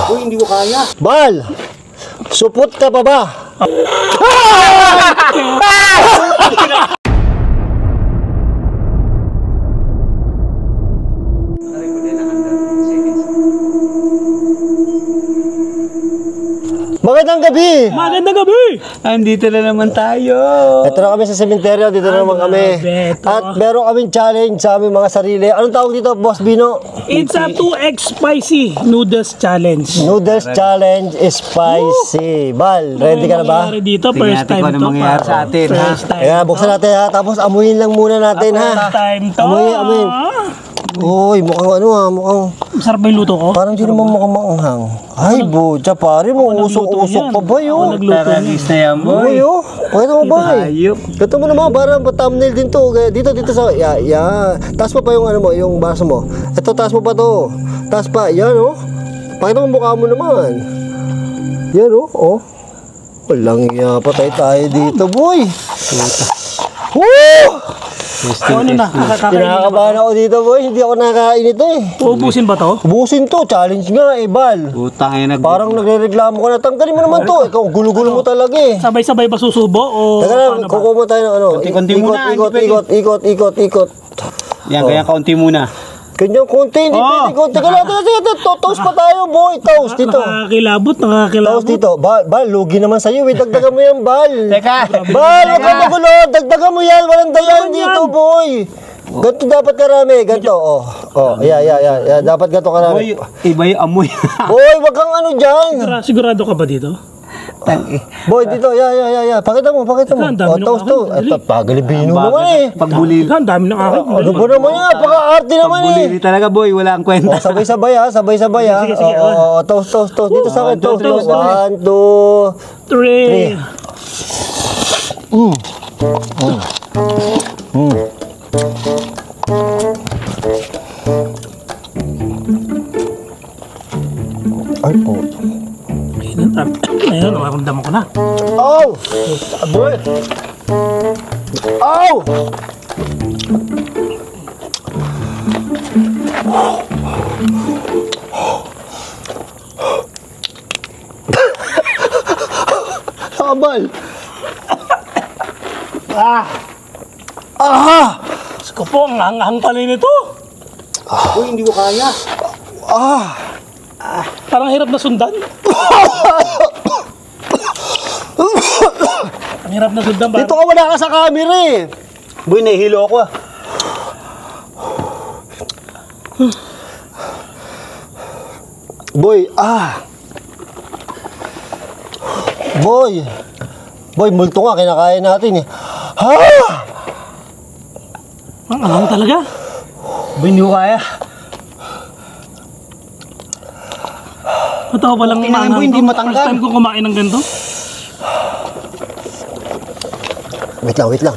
Uy, hindi ko kaya. Bal! Supot ka pa ba? Magandang gabi! Magandang gabi! Andito na naman tayo. Ito na kami sa sementeryo, dito na naman kami. Beto. At meron kaming challenge sa aming mga sarili. Anong tawag dito, Boss Bino? It's a 2x spicy noodles challenge. Noodles challenge is spicy. Bal, ready ka na ba? Mangyayari dito, Tingnan first natin time kung ano to. mangyayari sa atin, ha? First time Kaya to. buksan natin ha, tapos amuyin lang muna natin ha. First time to. Amuyin. Uy, mukhang ano ha, mukhang Masarap ba yung luto ko? parang di naman mukhang maanghang. Ay, butya pare mo, usok-usok pa ba yun? Nagluto Taragis na yan, boy. Uy, oh, pakita mo ba eh? Ayop. Ito mo naman, parang thumbnail din to. Dito sa, taas mo pa yung ano mo, yung baso mo. Ito, taas mo pa to. Taas pa, yan oh. Pakita mo mukha mo naman. Yan oh. Walang iya, patay tayo dito, boy. Woo! Ano na? Nakakainin na ba? Kinakabahan ako dito, boy. Hindi ako nakakain ito eh. Uubusin ba to? Ubusin to, challenge nga eh, Bal. Utang ay Parang nagre-reklamo ka na, tanggalin mo naman to. Ikaw, gulo-gulo mo talaga eh. Sabay-sabay ba susubo o Teka lang, paano ba? kukuha mo tayo ng ano. Konti-konti muna, Ikot. Yan, kaya kaunti muna. Kanyang konti, hindi pwede konti. Teka lang, toast pa tayo, boy. Toast dito. Nakakilabot. Toast dito. Bal, lugi naman sa'yo eh. Dagdagan mo yan, Bal. Teka. Bal, huwag ka magulo. Dagdagan mo yan. Walang dayan dito, boy. Ganito dapat karami. Ganito, yeah. Dapat ganito karami. Boy, iba yung amoy. Boy, wag kang ano dyan. Sigurado ka ba dito? Boy, dito, yeah. Pakita mo. Ang dami ng Toast akin. to. Ito, pagalibino naman eh. Pagbulili. Ang dami ng akin. Ano ba naman yan? Paka-arte naman eh. Pagbulili talaga, boy. Wala ang kwenta. Sabay-sabay ha. Sige. Toast. Dito sa akin, toast. Toast. 1, 2, 3. ay po. Ayun, nakaramdaman ko na. Oh! Boy! Oh! Sabal! Ko po, ang hanghang pala nito. Uy, hindi ko kaya. Parang hirap na sundan. Ang hirap na sundan ba? Dito ka, wala ka sa camera eh. Boy, nahihilo ako ah. Boy, Boy, multo nga, kinakain natin eh. Ang hanghang talaga. Boy, hindi ko kaya. Totoo palang Okay na yan, boy, maanghang hindi to. matanggal. First time ko kumain ng ganito. Wait lang.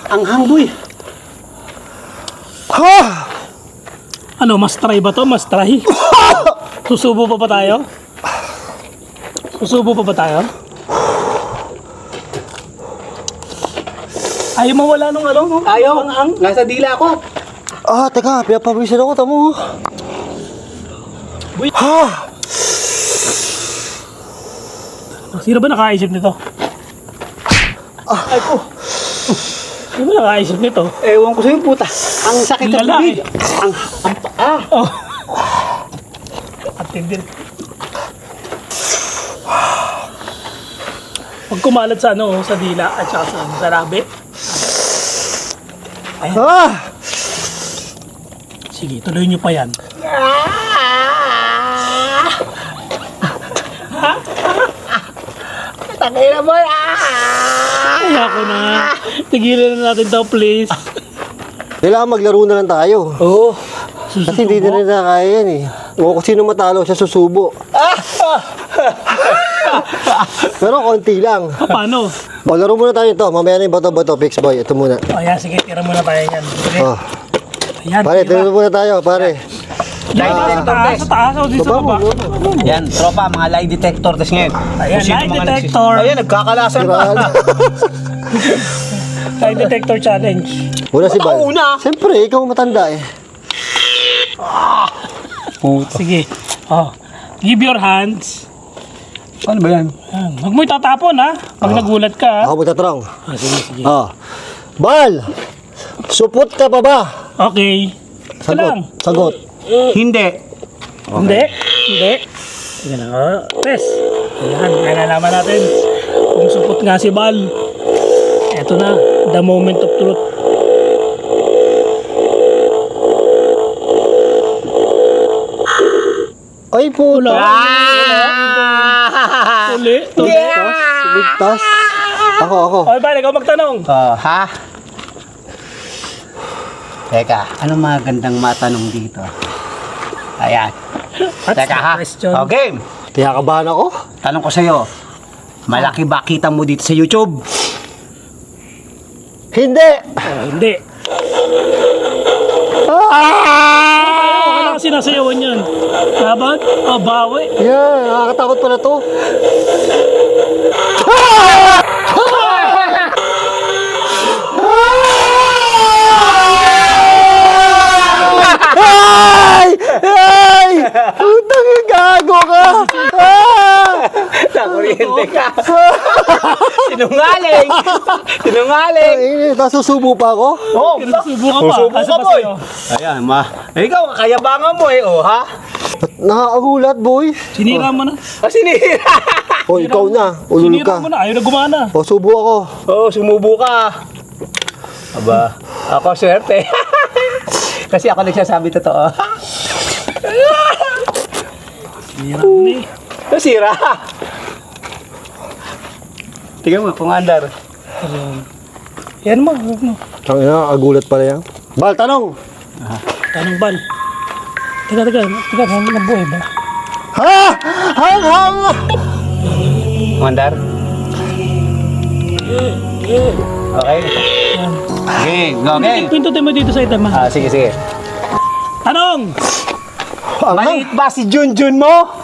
Ang hangboy. Ano, mas try ba to? Mas try? Susubo pa ba tayo? Ayaw mawala nung ano, no? Ayaw. Nasa dila ako. Teka, pinapawisan ako, tamo. Boy. Sino ba nakaisip nito? Ay po. Sino ba nakaisip nito? Ewan ko sa'yo, puta. Ang sakit ng Lala, bibig. Oh. At hindi. Pag kumalat sa ano, sa dila at saka sa labi. Sige, tuloy nyo pa yan. Takay na boy. Ay, ako na. Tigilan na natin to, please. Kailangan maglaro na lang tayo. Oo. Kasi hindi na rin nakakaya yan eh. O kung sino matalo siya susubo. Pero konti lang. Paano? O, laro muna tayo ito. Mamaya na yung bato-bato, Fix Boy. Ito muna. O yan, sige, tira muna tayo yan. Sige. Ayan, Pare, tira. tira muna tayo, pare. Sa taas o dito sa baba? Yan, tropa, mga lie detector test ngayon. Ayan, Kung sino lie mga detector. Ayan, nagkakalasan pa. Lie detector challenge. Una si Bal. Una. Siyempre, ikaw ang matanda eh. Sige. Oh. Give your hands. Ano ba yan? Yan. Huwag mo itatapon ha. Pag nagulat ka ha. Ako magtatrong. Sige, sige. Bal! Supot ka pa ba? Okay. Ito lang. Sagot. Hindi. Hindi. Hindi. Sige lang. Test. Ayan. Nalalaman natin kung supot nga si Bal. Ito na. The moment of truth. Ay po. Wala. Uli. Uli. Sumigtas. Ako. Okay, Bal. Ikaw magtanong. Ha? Teka, anong magandang matanong dito? Ayan. What's Teka the ha. question? Okay. Tinakabahan ako. Tanong ko sa'yo. Malaki ba kita mo dito sa YouTube? Hindi. Hindi. Wala kasi nasayawan yan. Laban? O, bawi. Yeah, nakakatakot pala to. Ay! Ay! Putang yung gago ka! Nakuryente ka. Sinungaling. Sinungaling. Tapos susubo pa ako? Oh, Susubo ka pa. susubo Asa ka, pa boy. sa'yo? Ayan, ikaw, kayabangan mo ha? Nakakagulat, boy. Sinira mo na. Sinira. O, ikaw na. Ulul Sinira ka. mo na. Ayaw na gumana. O, subo ako. Sumubo ka. Aba, ako swerte. Kasi ako nagsasabi totoo. Sinira mo na eh. Sira. Tingnan mo, kung andar. Yan mo. Huwag mo. Tangina, nakakagulat pala yan. Bal, tanong. Tanong Bal. Teka. Hanggang buhay ba? Ha? Hang! Kung andar? Okay. Okay, okay. Pintutin mo dito sa item ha. Sige. Tanong! Maliit ba si Junjun mo?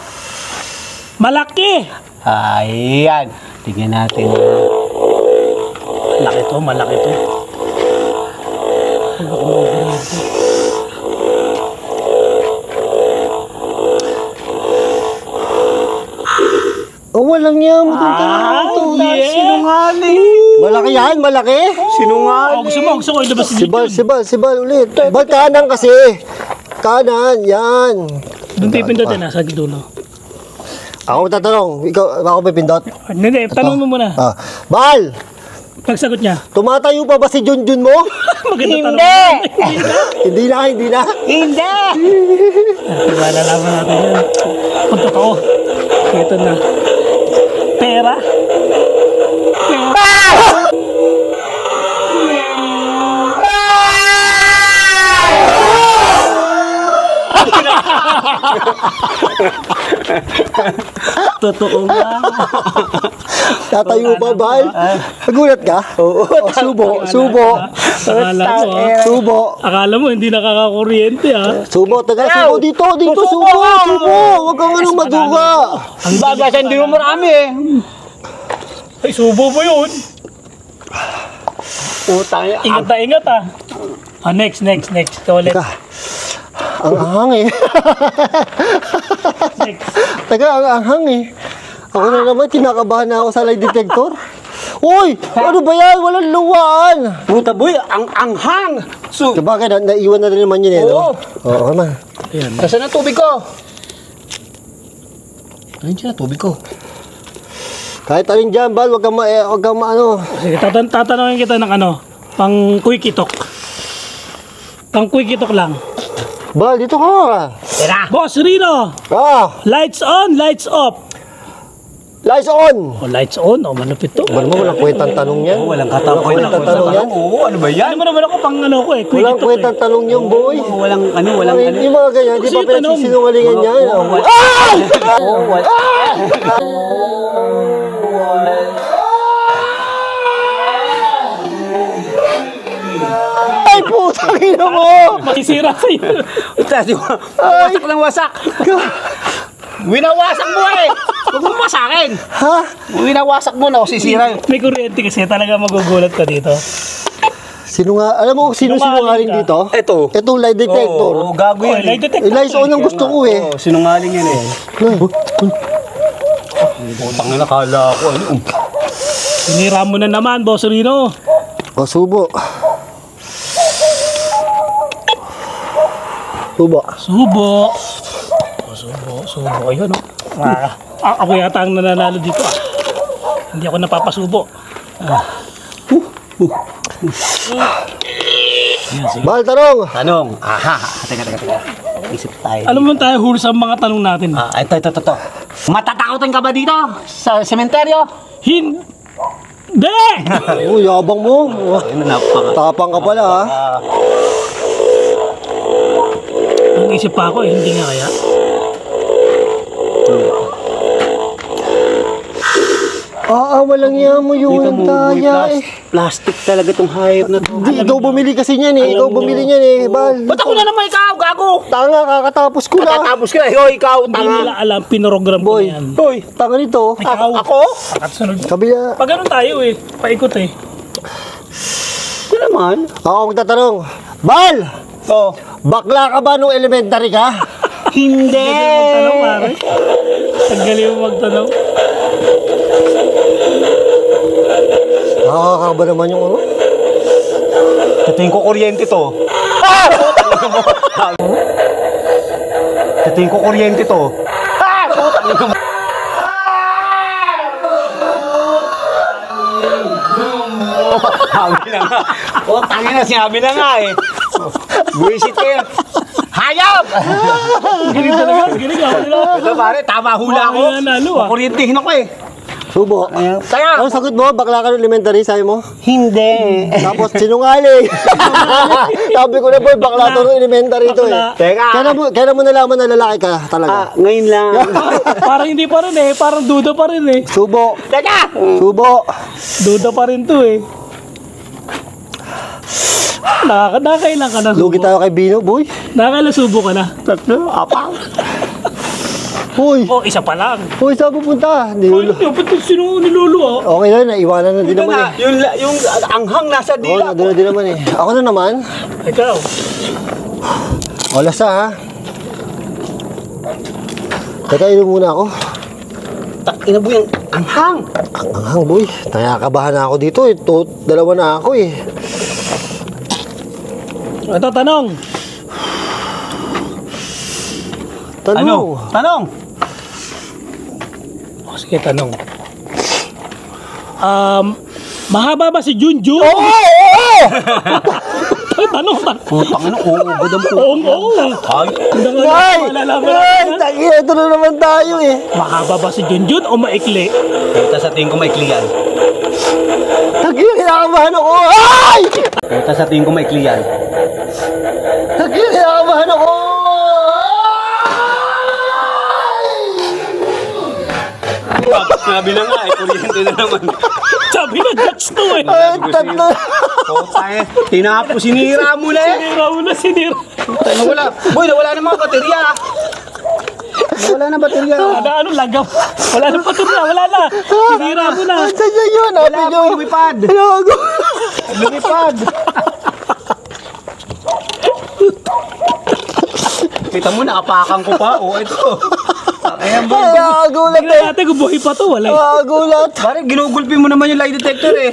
Malaki! Ayan. Tingnan natin. Malaki to. Huwag ako mag-oriente. Oh, walang yan. Sinungaling. Malaki yan, malaki. Sinungaling. Gusto ko ilabas si Si Bal ulit. Bal, kanan kasi. Kanan, yan. Doon pipindutin na sa dulo. Ako tatanong. Ikaw, ako pipindot. Hindi, tanong mo muna. Bal, Pagsagot niya. tumatayo pa ba si Junjun mo? Hindi! Hindi na. Hindi. Malalaman natin yan. Kung totoo. Ito na. Pera. Totoo nga. Tatayo pa, Bal? Nagulat ka? Oo. Subo. Akala mo hindi nakakakuryente ha. Subo, dito. Subo. Huwag kang maduga. Ang bagasan din mo marami Ay, subo mo yun. Utang Ingat ha. Next. Ito ulit. Teka. Ang ahang eh. Next. Teka, ang ahang eh. Ako na naman, kinakabahan na ako sa lie detector. Uy! Ano ba yan? Walang luwaan! Puta boy, ang anghang. Kabagay, naiwan na rin naman yun eh. Oo. Oo naman. Nasaan ang tubig ko? Ayun siya, tubig ko. Kahit alin dyan, Bal, wag kang ano. Sige, tatanungin kita ng pang quick-itok. Pang quick-itok lang. Bal, dito ka. Boss Rino, lights on, lights off. Lights on! Lights on, malupit to. Ba't mo walang kwentang tanong yan? Walang Walang kwentang tanong yan? Oo, ano ba yan? Ano mo naman ako pang ko Walang quick-itok kwentang tanong yung boy. Walang Yung mga ganyan, di Kasi pa yung tanong. pinagsisinungalingan yan. Ay, putang ina mo! Masisira sa'yo. Wasak ng wasak. Winawasak mo Huwag mo sa akin. Ha? Winawasak mo na o sisira yun. May kuryente kasi talaga magugulat ka dito. Sino nga, alam mo kung sino sinungaling ka. dito? Ito. Itong lie detector. Oo, gago yan. Light detector. Lies on ang gusto ko eh. Oo, sinungaling yan eh. Putang na nakala ko. Ano? Sinira mo na naman, Boss Rino. O, subo. Subo. Subo. Oh, subo. Ayun, no? Ako yata ang nananalo dito. Hindi ako napapasubo. Yan, sige. Bal, tanong. Tanong. Aha. Teka. Isip tayo. Alam mo tayo, hursa ang mga tanong natin. Ito. Matatakotin ka ba dito? Sa sementeryo? Hindi! Uy, yabang mo. Ayun na, Tapang ka pala ha. Ang isip pa ako eh, hindi nga kaya. Walang yaman yung taya eh. Plastic talaga tong hayop na to. Di, ikaw bumili kasi niyan eh. Ikaw bumili niyan eh. Bal. Ba't ako na naman ikaw, gago? Tanga, kakatapos ko na. Tapos ka na, hoy, ikaw, Hindi nila alam, pinorogram ko Boy. na yan. Hoy, Tanga nito. Ikaw, ako? at sunod. Kabila. Pag ganun tayo eh, paikot eh. Ito naman. Ako magtatanong. Bal! Oh. Bakla ka ba nung elementary ka? Hindi. Magtanong pare. Tanggalin mo magtanong. Nakakakaba naman yung ano. Tatingin ko kuryente to. Tatingin ko kuryente to. Sabi na nga. Tangin na, sinabi na nga eh. Buisit kayo. Hayop! Galing talaga, galing ako nila. Ito pare, tama hula ko. Kaya nalo ah. Kuryentehin ako eh. Subo. Kaya, Ano sagot mo? Bakla ka nung elementary, sabi mo? hindi. Tapos sinungaling. Sabi ko na boy, bakla to nung elementary to eh. Bakla. Teka. Kailan mo nalaman na lalaki ka talaga? Ngayon lang. Parang hindi pa rin eh, parang duda pa rin eh. Subo. Teka! Subo. Duda pa rin to eh. Nakakailan ka na Lugi subo? tayo kay Bino, boy. Nakakailan subo ka na? Tatlo, apat. Hoy. Oh, isa pa lang. Hoy, saan pupunta? Oh, hindi, ba't sino nilolo ah? Okay na, naiwanan na din Ito naman na, eh. yung anghang nasa Oo, dila. doon na din naman eh. Ako na naman. Ikaw. Olas ha. Teka, inom muna ako. Ina mo yung anghang. Ang anghang, boy. Nakakabahan na ako dito eh. Dalawa na ako eh. Ito, tanong. Tanong. Tanong. Oh, sige, tanong. Mahaba ba si Junjun? Oo! Oo! Tanong. Putang ina, gadam po. Oo. Ay, Hindi nga Ay! malalaman Ay! natin. Tangina, ito na naman tayo eh. Mahaba ba si Junjun o maikli? puta sa tingin ko maikli yan. Tangina, kinakabahan ako. Ay! Puta sa tingin ko maikli yan. Tangina, kinakabahan ako. Sabi na nga, kuryente na naman. Sabi na, Dutch to eh. Ay, tatlo. Puta eh, tinapo, sinira mo na eh. Sinira mo na, sinira. Nawala, boy, nawala na mga baterya. Nawala na baterya. Ano, lagaw. Wala na patura, wala na. Sinira mo na. Saan yan yun? Wala po, lumipad. Ayago. Lumipad. Kita mo, nakapakan ko pa. Oh, ito. Ayan ba? Ayagulat Tingnan eh. natin kung buhay pa to, wala eh. Ayagulat. Pare, ginugulpi mo naman yung lie detector eh.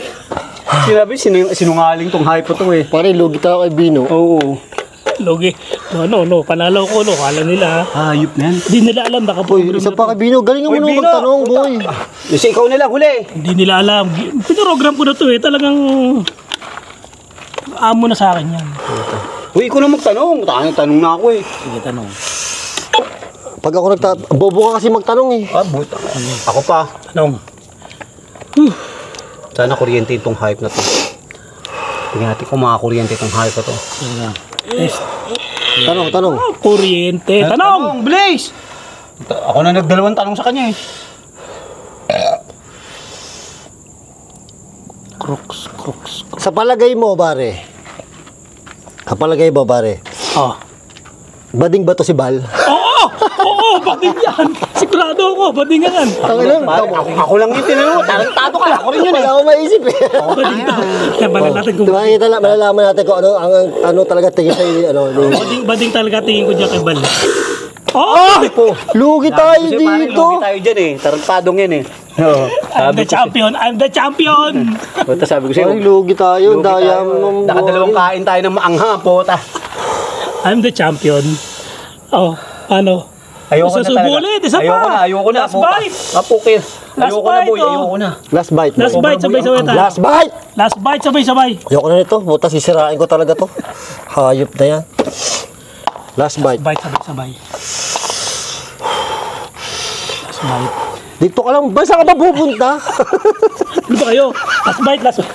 Sinabi, sinungaling tong hype to eh. Pare, lugi tayo kay Bino. Oo. Logi. No, panalo ko, no. Kala nila. Hayop na yan. Hindi nila alam, Uy, nakaprogram isa na pa kay Bino. Galingan mo Uy, naman Bino, magtanong, puta. boy. Kasi ikaw na lang, huli. Hindi nila alam. Pinoprogram ko na to eh. Talagang amo na sa akin yan. Uy, ikaw na magtanong. Tanong na ako eh. Sige, tanong. Pag ako bobo ka kasi magtanong eh. Ah, buta. Ako pa. Tanong. Sana kuryente itong hype na to. Tingnan natin kung makakuryente itong hype na to. Sige na. Test. Tanong. Kuryente. Tanong! Blaze! Ako na nagdalawang tanong sa kanya eh. Crooks. Sa palagay mo, pare. Oh. Bading ba to si Bal? Oo, bading yan. Sigurado ako, badingan. Tanginan, Ako lang yung tinanong. Tarantado ka. Ako rin yun eh. wala akong maisip eh. Bading to. Kaya balik natin kung Diba, malalaman natin kung ano talaga tingin sa'yo ni, bading talaga tingin ko dyan kay Bal. Oh! Lugi tayo Kasi parang dito. lugi tayo dyan eh. Tarantadong yan eh. Oo. I'm the champion! I'm the champion! Ito sabi ko sa'yo. Ay, lugi tayo. lugi Daya tayo. mo. Nakadalawang kain tayo ng maanghang po. I'm the champion. Oh, ano? Ayoko na Susubo talaga. ulit, isa pa. Ayoko na. Last bite. Mapukil. Last Ayoko na bite, boy. oh. Ayoko na. Last bite. Last bite, sabay-sabay tayo. Last bite. Last bite, sabay-sabay. Ayoko na nito. Buta, sisirain ko talaga to. Hayop na yan. Last bite. Bite, sabay-sabay. Last bite. Dito ka lang. Ba, saan ka ba pupunta? Ano ba kayo? Last bite, last bite.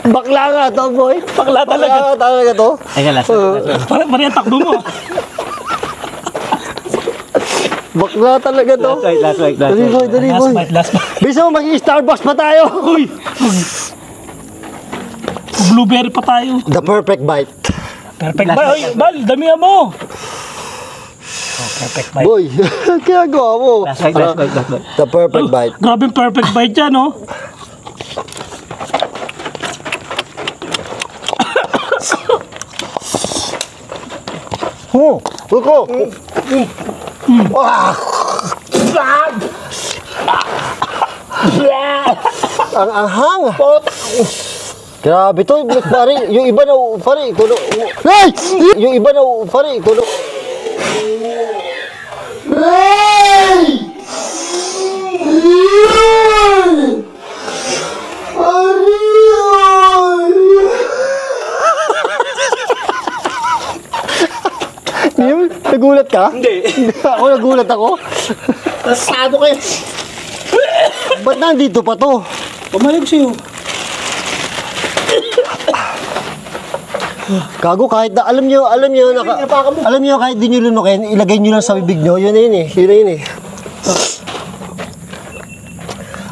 Bakla nga to, boy. Bakla talaga. Bakla nga talaga to. Ayun, last Parang ang takbo mo. Bakla talaga to. Last week. Dali, boy. Dali, Last boy. bite, last bite. Bisa mo, mag-Starbucks pa tayo. Uy! Blueberry pa tayo. The perfect bite. Perfect bite. Uy, Bal, damihan mo. Oh, perfect bite. Boy, kaya gawa mo. Last week. The perfect bite. Grabe yung perfect bite dyan, oh. Uko. Ang ahang. Grabe to, pare. Yung iba na, pare. Kuno. Hey! Yung iba na, pare. Kuno. Hey! Nagulat ka? Hindi. Ako nagulat ako. Nasado kayo. Ba't nandito pa to? Pumalig sa'yo. Gago, kahit na, alam niyo, kahit di niyo lunukin, ilagay niyo lang sa bibig niyo, yun na yun eh. Yun na yun eh.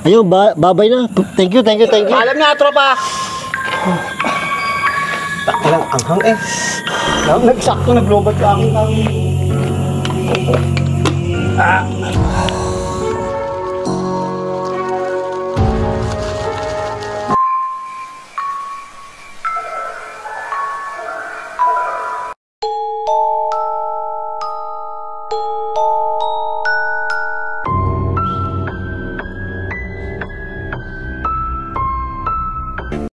Ayun, babay na. Thank you. Alam na, tropa. Takilang anghang eh. Nagsakto, naglobat ka aking